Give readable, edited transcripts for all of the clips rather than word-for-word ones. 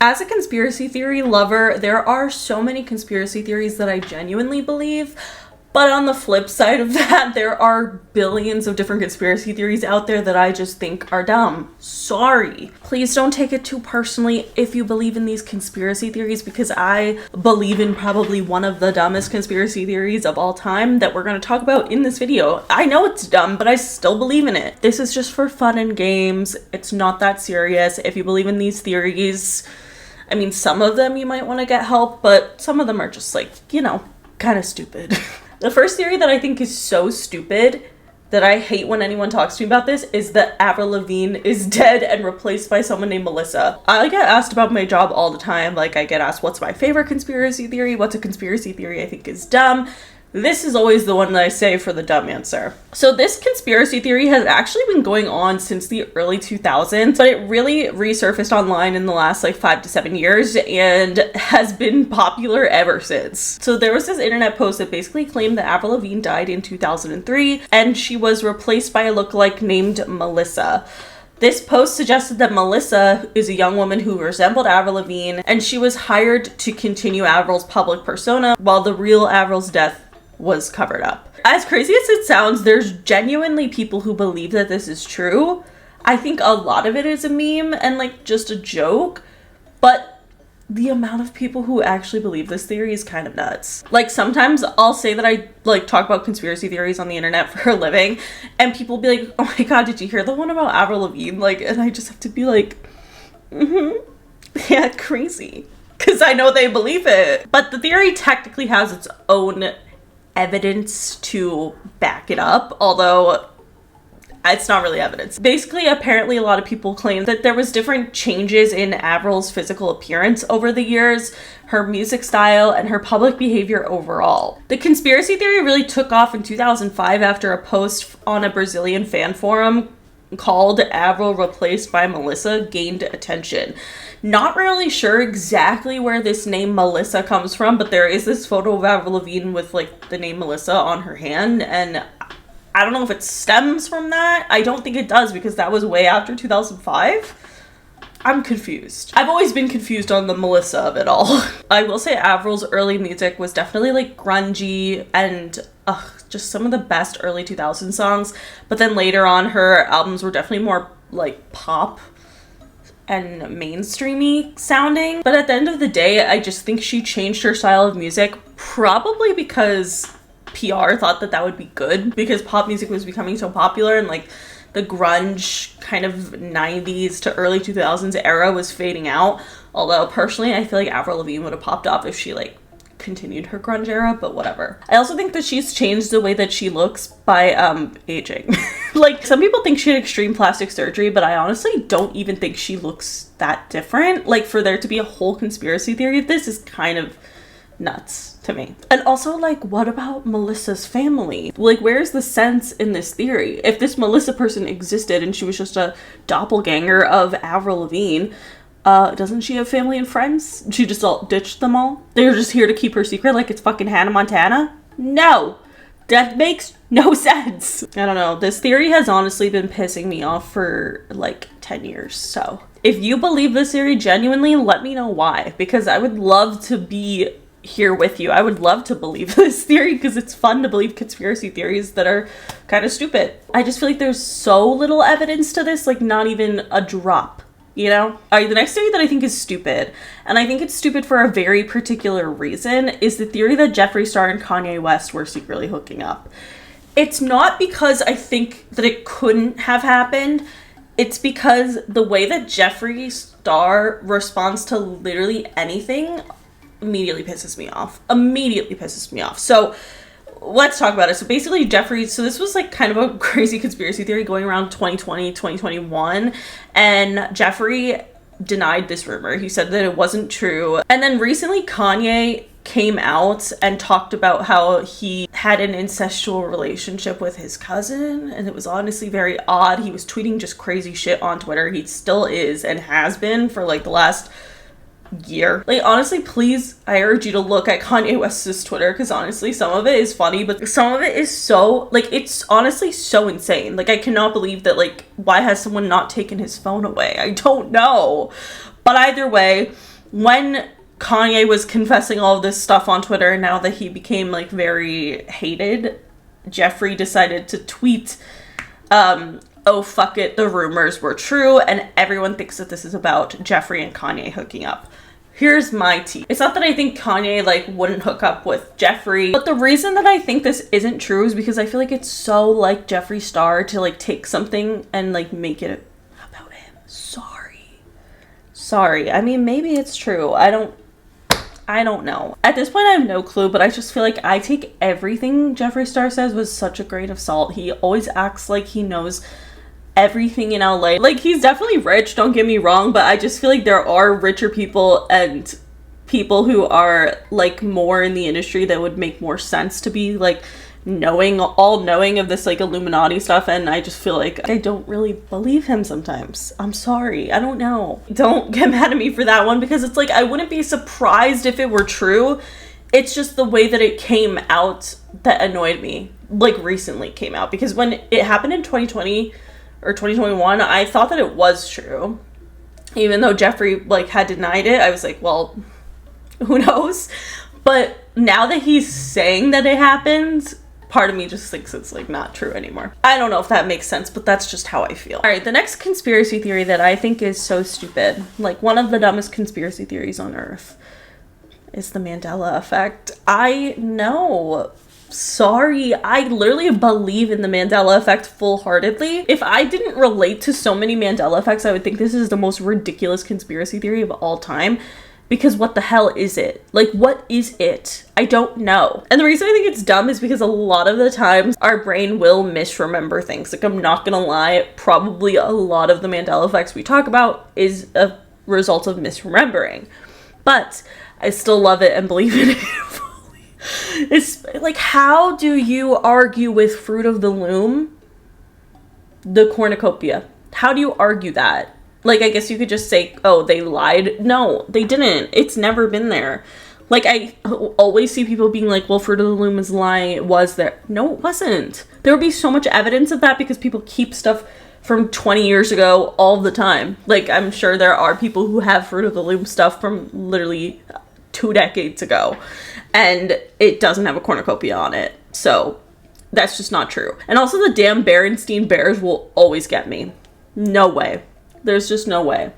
As a conspiracy theory lover, there are so many conspiracy theories that I genuinely believe. But on the flip side of that, there are billions of different conspiracy theories out there that I just think are dumb. Sorry. Please don't take it too personally if you believe in these conspiracy theories, because I believe in probably one of the dumbest conspiracy theories of all time that we're going to talk about in this video. I know it's dumb, but I still believe in it. This is just for fun and games. It's not that serious. If you believe in these theories, I mean, some of them you might want to get help, but some of them are just like, you know, kind of stupid. The first theory that I think is so stupid that I hate when anyone talks to me about this is that Abra Lavine is dead and replaced by someone named Melissa. I get asked about my job all the time. Like, I get asked, what's my favorite conspiracy theory? What's a conspiracy theory I think is dumb? This is always the one that I say for the dumb answer. So this conspiracy theory has actually been going on since the early 2000s, but it really resurfaced online in the last like 5 to 7 years and has been popular ever since. So there was this internet post that basically claimed that Abra Lavine died in 2003 and she was replaced by a lookalike named Melissa. This post suggested that Melissa is a young woman who resembled Abra Lavine and she was hired to continue Avral's public persona while the real Avral's death was covered up. As crazy as it sounds, there's genuinely people who believe that this is true. I think a lot of it is a meme and like just a joke, but the amount of people who actually believe this theory is kind of nuts. Like, sometimes I'll say that I like talk about conspiracy theories on the internet for a living and people will be like, oh my god, did you hear the one about Abra Lavine? Like, and I just have to be like, yeah, crazy, because I know they believe it. But the theory technically has its own evidence to back it up, although it's not really evidence. Basically, apparently a lot of people claim that there was different changes in Avral's physical appearance over the years, her music style, and her public behavior overall. The conspiracy theory really took off in 2005 after a post on a Brazilian fan forum called Abra replaced by Melissa gained attention. Not really sure exactly where this name Melissa comes from, but there is this photo of Abra Lavine with like the name Melissa on her hand, and I don't know if it stems from that. I don't think it does, because that was way after 2005. I'm confused. I've always been confused on the Melissa of it all. I will say Avral's early music was definitely like grungy and just some of the best early 2000 songs, but then later on her albums were definitely more like pop and mainstreamy sounding. But at the end of the day, I just think she changed her style of music, probably because PR thought that that would be good, because pop music was becoming so popular and like the grunge kind of 90s to early 2000s era was fading out. Although personally, I feel like Abra Lavine would have popped off if she like continued her grunge era, but whatever. I also think that she's changed the way that she looks by aging. Like, some people think she had extreme plastic surgery, but I honestly don't even think she looks that different. Like, for there to be a whole conspiracy theory of this is kind of nuts to me. And also, like, what about Melissa's family? Like, where's the sense in this theory? If this Melissa person existed and she was just a doppelganger of Abra Lavine, doesn't she have family and friends? She just all ditched them all? They're just here to keep her secret like it's fucking Hannah Montana? No! That makes no sense. I don't know. This theory has honestly been pissing me off for like 10 years. So if you believe this theory genuinely, let me know why, because I would love to be here with you. I would love to believe this theory because it's fun to believe conspiracy theories that are kind of stupid. I just feel like there's so little evidence to this, like not even a drop. You know? All right, the next theory that I think is stupid, and I think it's stupid for a very particular reason, is the theory that Jeffree Star and Kanye West were secretly hooking up. It's not because I think that it couldn't have happened. It's because the way that Jeffree Star responds to literally anything immediately pisses me off. Immediately pisses me off. So let's talk about it. So basically so this was like kind of a crazy conspiracy theory going around 2020, 2021. And Jeffree denied this rumor. He said that it wasn't true. And then recently Kanye came out and talked about how he had an incestual relationship with his cousin. And it was honestly very odd. He was tweeting just crazy shit on Twitter. He still is and has been for like the last year. Like, honestly, please, I urge you to look at Kanye West's Twitter, because honestly some of it is funny, but some of it is so, like, it's honestly so insane. Like, I cannot believe that, like, why has someone not taken his phone away? I don't know. But either way, when Kanye was confessing all of this stuff on Twitter, and now that he became like very hated, Jeffree decided to tweet, oh fuck it, the rumors were true, and everyone thinks that this is about Jeffree and Kanye hooking up. Here's my tea. It's not that I think Kanye like wouldn't hook up with Jeffree, but the reason that I think this isn't true is because I feel like it's so like Jeffree Star to like take something and like make it about him. Sorry. I mean, maybe it's true. I don't know. At this point, I have no clue, but I just feel like I take everything Jeffree Star says with such a grain of salt. He always acts like he knows everything in LA. Like, he's definitely rich, don't get me wrong, but I just feel like there are richer people and people who are like more in the industry that would make more sense to be like all knowing of this like Illuminati stuff, and I just feel like I don't really believe him sometimes. I'm sorry, I don't know. Don't get mad at me for that one, because it's like I wouldn't be surprised if it were true. It's just the way that it came out that annoyed me, like recently came out, because when it happened in 2020 or 2021, I thought that it was true. Even though Jeffree like had denied it, I was like, well, who knows? But now that he's saying that it happened, part of me just thinks it's like not true anymore. I don't know if that makes sense, but that's just how I feel. All right, the next conspiracy theory that I think is so stupid, like one of the dumbest conspiracy theories on earth, is the Mandela Effect. I know. Sorry, I literally believe in the Mandela Effect full-heartedly. If I didn't relate to so many Mandela Effects, I would think this is the most ridiculous conspiracy theory of all time. Because what the hell is it? Like, what is it? I don't know. And the reason I think it's dumb is because a lot of the times our brain will misremember things. Like, I'm not gonna lie, probably a lot of the Mandela Effects we talk about is a result of misremembering. But I still love it and believe in it. It's like, how do you argue with Fruit of the Loom, the cornucopia? How do you argue that? Like, I guess you could just say, oh, they lied. No, they didn't. It's never been there. Like, I always see people being like, well, Fruit of the Loom is lying. It was there. No, it wasn't. There would be so much evidence of that because people keep stuff from 20 years ago all the time. Like, I'm sure there are people who have Fruit of the Loom stuff from literally 2 decades ago, and it doesn't have a cornucopia on it. So that's just not true. And also the damn Berenstein Bears will always get me. No way. There's just no way.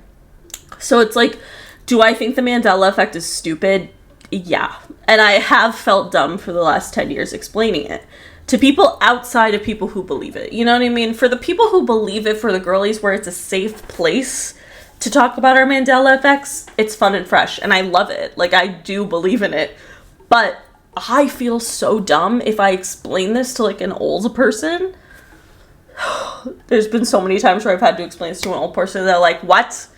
So it's like, do I think the Mandela Effect is stupid? Yeah. And I have felt dumb for the last 10 years explaining it to people outside of people who believe it. You know what I mean? For the people who believe it, for the girlies where it's a safe place to talk about our Mandela Effects, it's fun and fresh, and I love it. Like, I do believe in it. But I feel so dumb if I explain this to like an old person. There's been so many times where I've had to explain this to an old person. They're like, what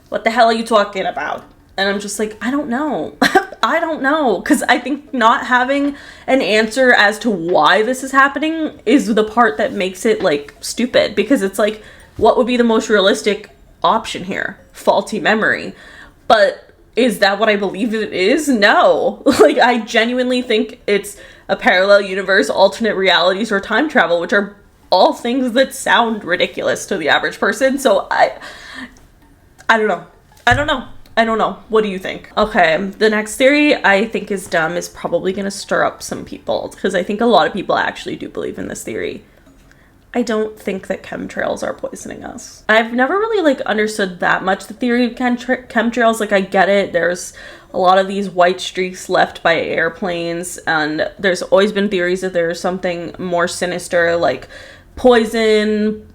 the hell are you talking about? And I'm just like, I don't know. I don't know. Because I think not having an answer as to why this is happening is the part that makes it like stupid. Because it's like, what would be the most realistic option here? Faulty memory. But is that what I believe it is? No. Like, I genuinely think it's a parallel universe, alternate realities, or time travel, which are all things that sound ridiculous to the average person. So I don't know. What do you think? Okay, the next theory I think is dumb is probably going to stir up some people, because I think a lot of people actually do believe in this theory. I don't think that chemtrails are poisoning us. I've never really like understood that much the theory of chemtrails. Like, I get it. There's a lot of these white streaks left by airplanes, and there's always been theories that there's something more sinister, like poison,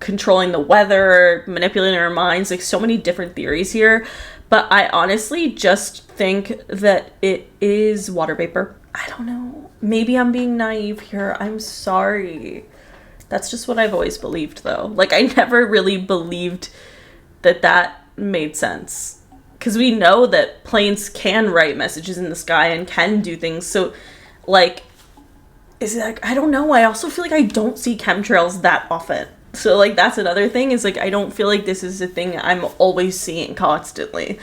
controlling the weather, manipulating our minds, like so many different theories here. But I honestly just think that it is water vapor. I don't know. Maybe I'm being naive here. I'm sorry. That's just what I've always believed, though. Like, I never really believed that that made sense. Because we know that planes can write messages in the sky and can do things. So, like, is it like, I don't know. I also feel like I don't see chemtrails that often. So, like, that's another thing, is like, I don't feel like this is a thing I'm always seeing constantly.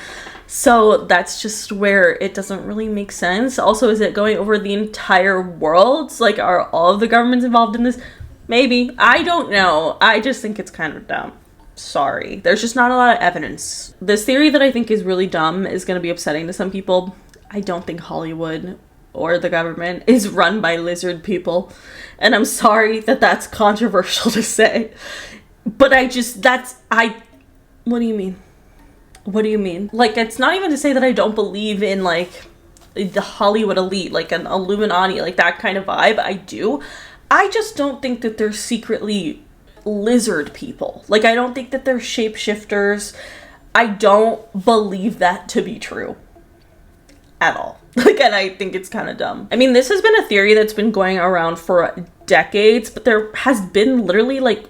So that's just where it doesn't really make sense. Also, is it going over the entire world? Like, are all of the governments involved in this? Maybe. I don't know. I just think it's kind of dumb. Sorry. There's just not a lot of evidence. This theory that I think is really dumb is going to be upsetting to some people. I don't think Hollywood or the government is run by lizard people. And I'm sorry that that's controversial to say. But what do you mean? What do you mean? Like, it's not even to say that I don't believe in, like, the Hollywood elite, like an Illuminati, like that kind of vibe. I do. I just don't think that they're secretly lizard people. Like, I don't think that they're shapeshifters. I don't believe that to be true at all. Like, and I think it's kind of dumb. I mean, this has been a theory that's been going around for decades, but there has been literally, like,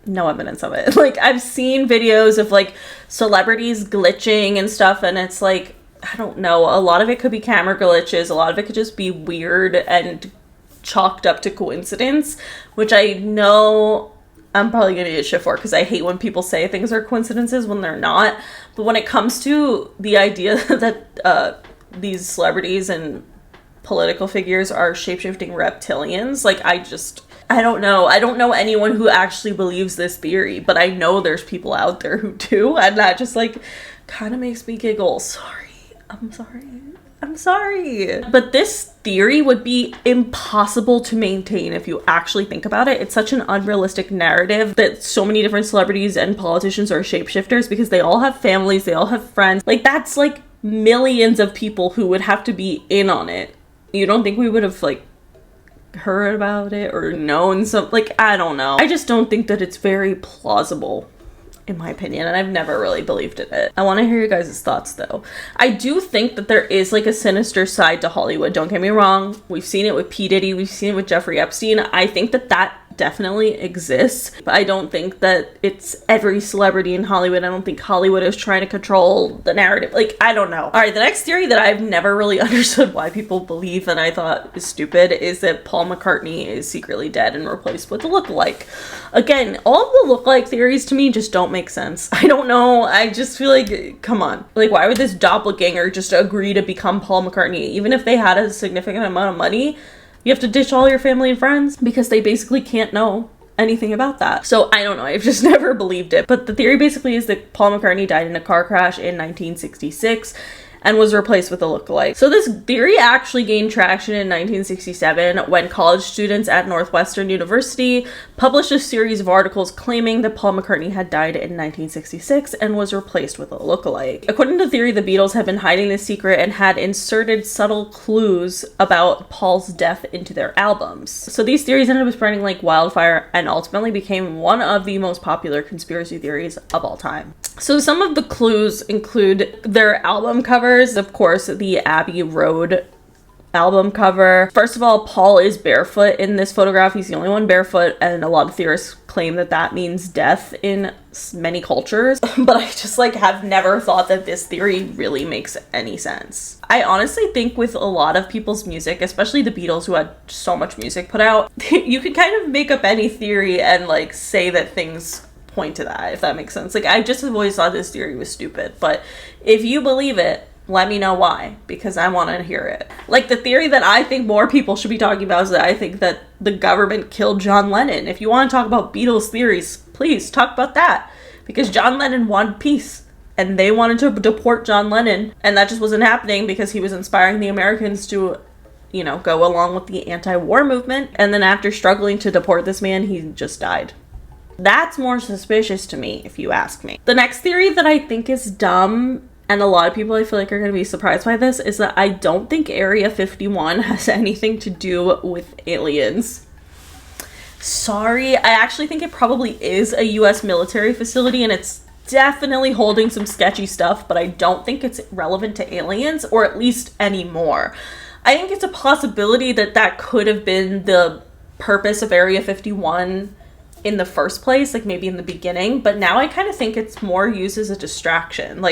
no evidence of it. Like, I've seen videos of, like, celebrities glitching and stuff, and it's like, I don't know, a lot of it could be camera glitches, a lot of it could just be weird and chalked up to coincidence, which I know I'm probably gonna get shit for, because I hate when people say things are coincidences when they're not. But when it comes to the idea that these celebrities and political figures are shape-shifting reptilians, like, I don't know. I don't know anyone who actually believes this theory, but I know there's people out there who do, and that just, like, kind of makes me giggle. I'm sorry. But this theory would be impossible to maintain if you actually think about it. It's such an unrealistic narrative that so many different celebrities and politicians are shapeshifters, because they all have families, they all have friends. Like, that's, like, millions of people who would have to be in on it. You don't think we would have, like, heard about it or known some, like, I don't know. I just don't think that it's very plausible, in my opinion, and I've never really believed in it. I want to hear you guys' thoughts, though. I do think that there is, like, a sinister side to Hollywood. Don't get me wrong. We've seen it with P. Diddy. We've seen it with Jeffrey Epstein. I think that that definitely exists, but I don't think that it's every celebrity in Hollywood. I don't think Hollywood is trying to control the narrative. Like, I don't know. All right, the next theory that I've never really understood why people believe, and I thought is stupid, is that Paul McCartney is secretly dead and replaced with a lookalike. Again, all of the lookalike theories to me just don't make sense. I don't know. I just feel like, come on. Like, why would this doppelganger just agree to become Paul McCartney? Even if they had a significant amount of money, you have to ditch all your family and friends because they basically can't know anything about that. So I don't know. I've just never believed it. But the theory basically is that Paul McCartney died in a car crash in 1966 and was replaced with a lookalike. So this theory actually gained traction in 1967 when college students at Northwestern University published a series of articles claiming that Paul McCartney had died in 1966 and was replaced with a lookalike. According to the theory, the Beatles had been hiding this secret and had inserted subtle clues about Paul's death into their albums. So these theories ended up spreading like wildfire and ultimately became one of the most popular conspiracy theories of all time. So some of the clues include their album covers. Of course, the Abbey Road album cover. First of all, Paul is barefoot in this photograph. He's the only one barefoot, and a lot of theorists claim that that means death in many cultures. But I just have never thought that this theory really makes any sense. I honestly think with a lot of people's music, especially the Beatles who had so much music put out, you could kind of make up any theory and say that things point to that, if that makes sense. I just have always thought this theory was stupid, but if you believe it, let me know why, because I want to hear it. The theory that I think more people should be talking about is that I think that the government killed John Lennon. If you want to talk about Beatles theories, please talk about that, because John Lennon wanted peace and they wanted to deport John Lennon, and that just wasn't happening because he was inspiring the Americans to go along with the anti-war movement, and then after struggling to deport this man, he just died. That's more suspicious to me, if you ask me. The next theory that I think is dumb, and a lot of people I feel like are going to be surprised by this, is that I don't think Area 51 has anything to do with aliens. Sorry, I actually think it probably is a US military facility, and it's definitely holding some sketchy stuff, but I don't think it's relevant to aliens, or at least anymore. I think it's a possibility that that could have been the purpose of Area 51 in the first place, maybe in the beginning, but now I kind of think it's more used as a distraction.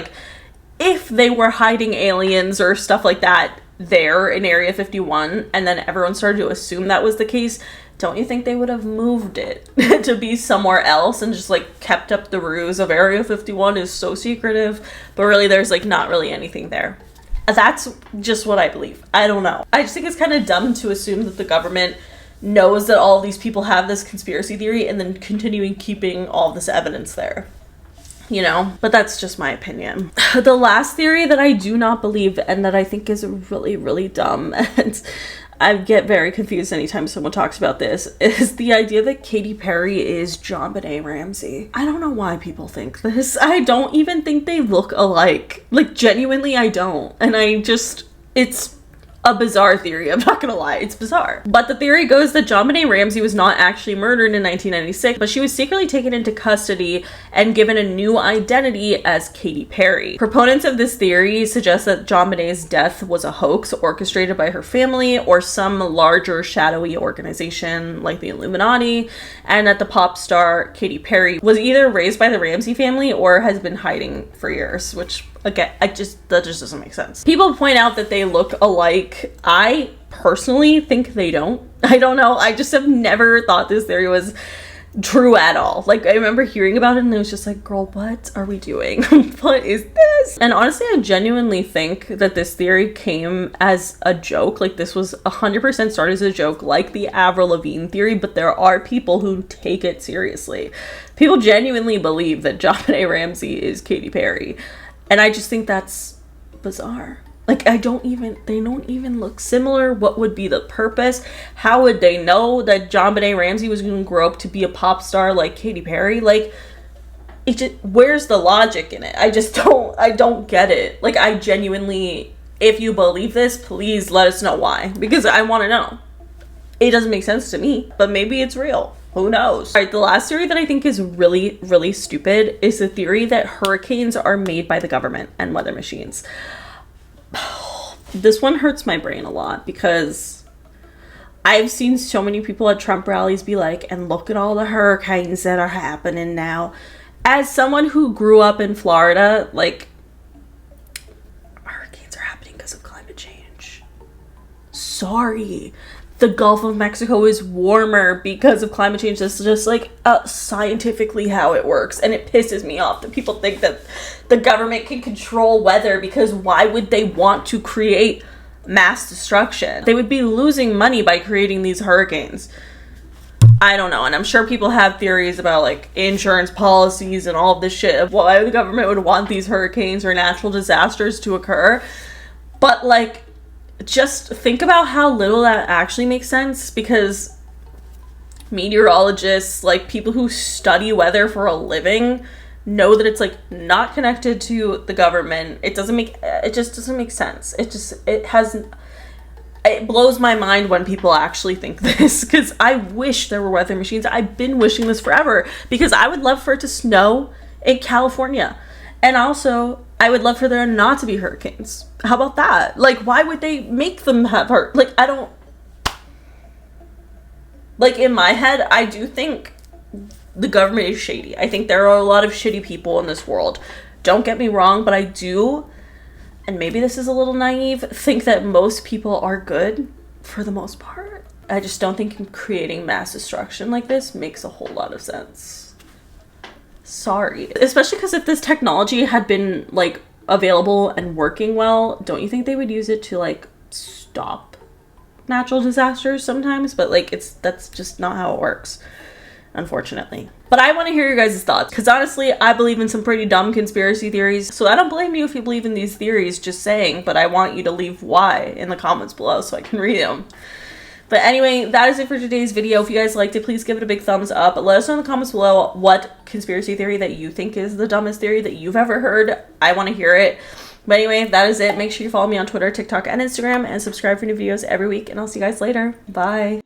If they were hiding aliens or stuff like that there in Area 51, and then everyone started to assume that was the case, don't you think they would have moved it to be somewhere else and just kept up the ruse of Area 51 is so secretive, but really there's not really anything there. That's just what I believe. I don't know. I just think it's kind of dumb to assume that the government knows that all these people have this conspiracy theory and then continuing keeping all this evidence there. you know, but that's just my opinion. The last theory that I do not believe and that I think is really, really dumb, and I get very confused anytime someone talks about this, is the idea that Katy Perry is JonBenet Ramsey. I don't know why people think this. I don't even think they look alike. Like, genuinely, I don't. And it's a bizarre theory. I'm not gonna lie, it's bizarre. But the theory goes that JonBenet Ramsey was not actually murdered in 1996, but she was secretly taken into custody and given a new identity as Katy Perry. Proponents of this theory suggest that JonBenet's death was a hoax orchestrated by her family or some larger shadowy organization like the Illuminati, and that the pop star Katy Perry was either raised by the Ramsey family or has been hiding for years, which again, that just doesn't make sense. People point out that they look alike. I personally think they don't. I don't know. I just have never thought this theory was true at all. Like, I remember hearing about it and it was just like, girl, what are we doing? What is this? And honestly, I genuinely think that this theory came as a joke. Like, this was 100% started as a joke, like the Abra Lavine theory, but there are people who take it seriously. People genuinely believe that JonBenet Ramsey is Katy Perry. And I just think that's bizarre. Like, they don't even look similar. What would be the purpose? How would they know that JonBenet Ramsey was going to grow up to be a pop star like Katy Perry? Like, where's the logic in it? I don't get it. Like, I genuinely, if you believe this, please let us know why. Because I want to know. It doesn't make sense to me, but maybe it's real. Who knows? All right, the last theory that I think is really, really stupid is the theory that hurricanes are made by the government and weather machines. This one hurts my brain a lot because I've seen so many people at Trump rallies be like, and look at all the hurricanes that are happening now. As someone who grew up in Florida, like, hurricanes are happening because of climate change. Sorry. The Gulf of Mexico is warmer because of climate change. This is just like scientifically how it works. And it pisses me off that people think that the government can control weather, because why would they want to create mass destruction? They would be losing money by creating these hurricanes. I don't know. And I'm sure people have theories about like insurance policies and all of this shit of why the government would want these hurricanes or natural disasters to occur. But like, just think about how little that actually makes sense, because meteorologists, like people who study weather for a living, know that it's like not connected to the government. It just doesn't make sense. It blows my mind when people actually think this, because I wish there were weather machines. I've been wishing this forever, because I would love for it to snow in California. And also, I would love for there not to be hurricanes. How about that? Like, why would they make them have like, I don't... Like, in my head, I do think the government is shady. I think there are a lot of shitty people in this world. Don't get me wrong, but I do, and maybe this is a little naive, think that most people are good for the most part. I just don't think creating mass destruction like this makes a whole lot of sense. Sorry. Especially because if this technology had been like available and working well, don't you think they would use it to like stop natural disasters sometimes? But like, that's just not how it works, unfortunately. But I want to hear your guys' thoughts, because honestly, I believe in some pretty dumb conspiracy theories. So I don't blame you if you believe in these theories, just saying, but I want you to leave why in the comments below so I can read them. But anyway, that is it for today's video. If you guys liked it, please give it a big thumbs up. Let us know in the comments below what conspiracy theory that you think is the dumbest theory that you've ever heard. I want to hear it. But anyway, that is it. Make sure you follow me on Twitter, TikTok, and Instagram, and subscribe for new videos every week. And I'll see you guys later. Bye.